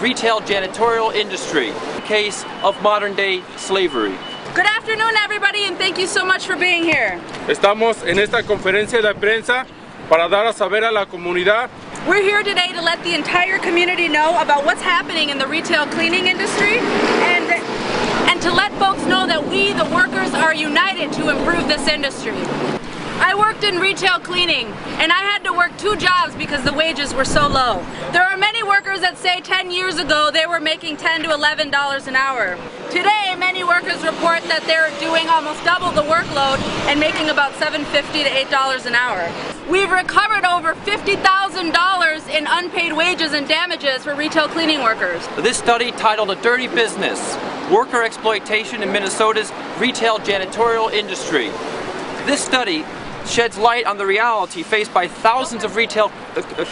Retail janitorial industry, case of modern-day slavery. Good afternoon, everybody, and thank you so much for being here. Estamos en esta conferencia de prensa para dar a saber a la comunidad. We're here today to let the entire community know about what's happening in the retail cleaning industry and to let folks know that we, the workers, are united to improve this industry. I worked in retail cleaning, and I had to work 2 jobs because the wages were so low. There are many workers that say 10 years ago they were making $10 to $11 an hour. Today, many workers report that they're doing almost double the workload and making about $7.50 to $8 an hour. We've recovered over $50,000 in unpaid wages and damages for retail cleaning workers. This study, titled A Dirty Business, Worker Exploitation in Minnesota's Retail Janitorial Industry. This study sheds light on the reality faced by thousands of retail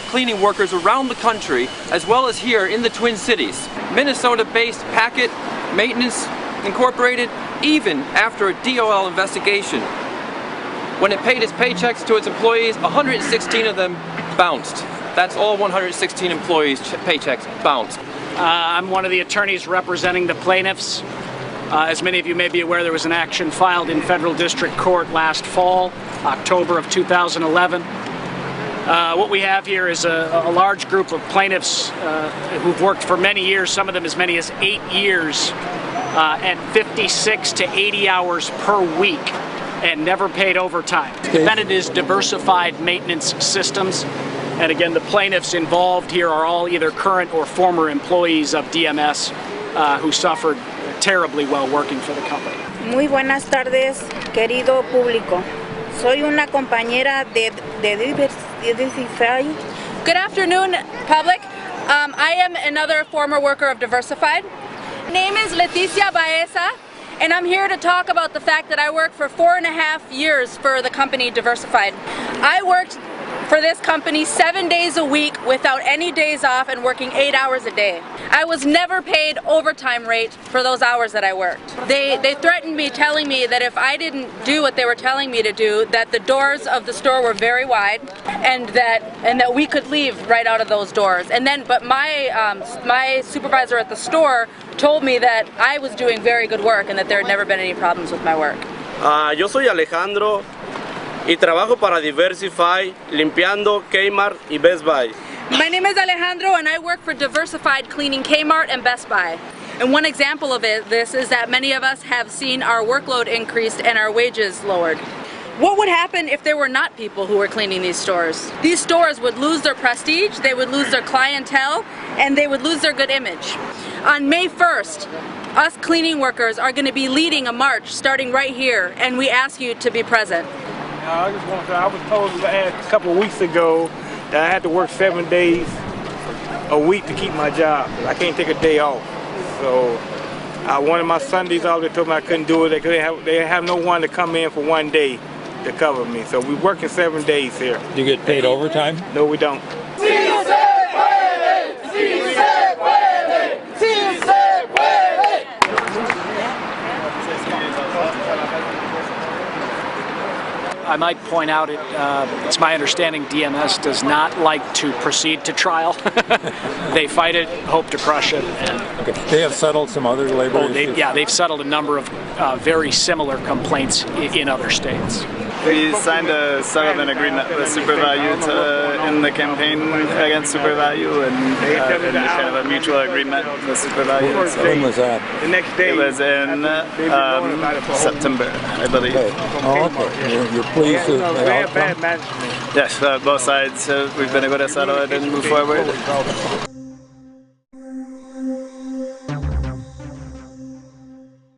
cleaning workers around the country, as well as here in the Twin Cities. Minnesota-based Packet Maintenance Incorporated, even after a DOL investigation, when it paid its paychecks to its employees, 116 of them bounced. That's all 116 employees' paychecks bounced. I'm one of the attorneys representing the plaintiffs. As many of you may be aware, there was an action filed in federal district court last fall, October of 2011. What we have here is a large group of plaintiffs who've worked for many years, some of them as many as 8 years, at 56 to 80 hours per week, and never paid overtime. Invented is diversified maintenance systems. And again, the plaintiffs involved here are all either current or former employees of DMS who suffered terribly while working for the company. Muy buenas tardes, querido público. Soy una compañera de Diversify. Good afternoon, public. I am another former worker of Diversified. My name is Leticia Baeza, and I'm here to talk about the fact that I worked for 4.5 years for the company Diversified. I worked for this company 7 days a week without any days off and working 8 hours a day. I was never paid overtime rate for those hours that I worked. They threatened me, telling me that if I didn't do what they were telling me to do, that the doors of the store were very wide and that we could leave right out of those doors. But my supervisor at the store told me that I was doing very good work and that there had never been any problems with my work. Yo soy Alejandro y trabajo para Diversify limpiando Kmart y Best Buy. My name is Alejandro and I work for Diversified cleaning Kmart and Best Buy. And one example of this is that many of us have seen our workload increased and our wages lowered. What would happen if there were not people who were cleaning these stores? These stores would lose their prestige, they would lose their clientele, and they would lose their good image. On May 1st, us cleaning workers are going to be leading a march starting right here, and we ask you to be present. I just want to say, I was told a couple of weeks ago that I had to work 7 days a week to keep my job. I can't take a day off. So I wanted my Sundays off. They told me I couldn't do it. They have no one to come in for 1 day to cover me. So we're working 7 days here. Do you get paid overtime? No, we don't. I might point out, it's my understanding DMS does not like to proceed to trial. They fight it, hope to crush it. Okay. They have settled some other labor issues? Yeah, they've settled a number of very similar complaints in other states. We signed a settlement agreement with SuperValue to end the campaign against SuperValue and kind of a mutual agreement with SuperValue. So when was that? The next day. It was in September, I believe. Okay. Oh, okay. You're pleased with the outcome? Bad management. Yes, both sides we've been able to settle it and move forward.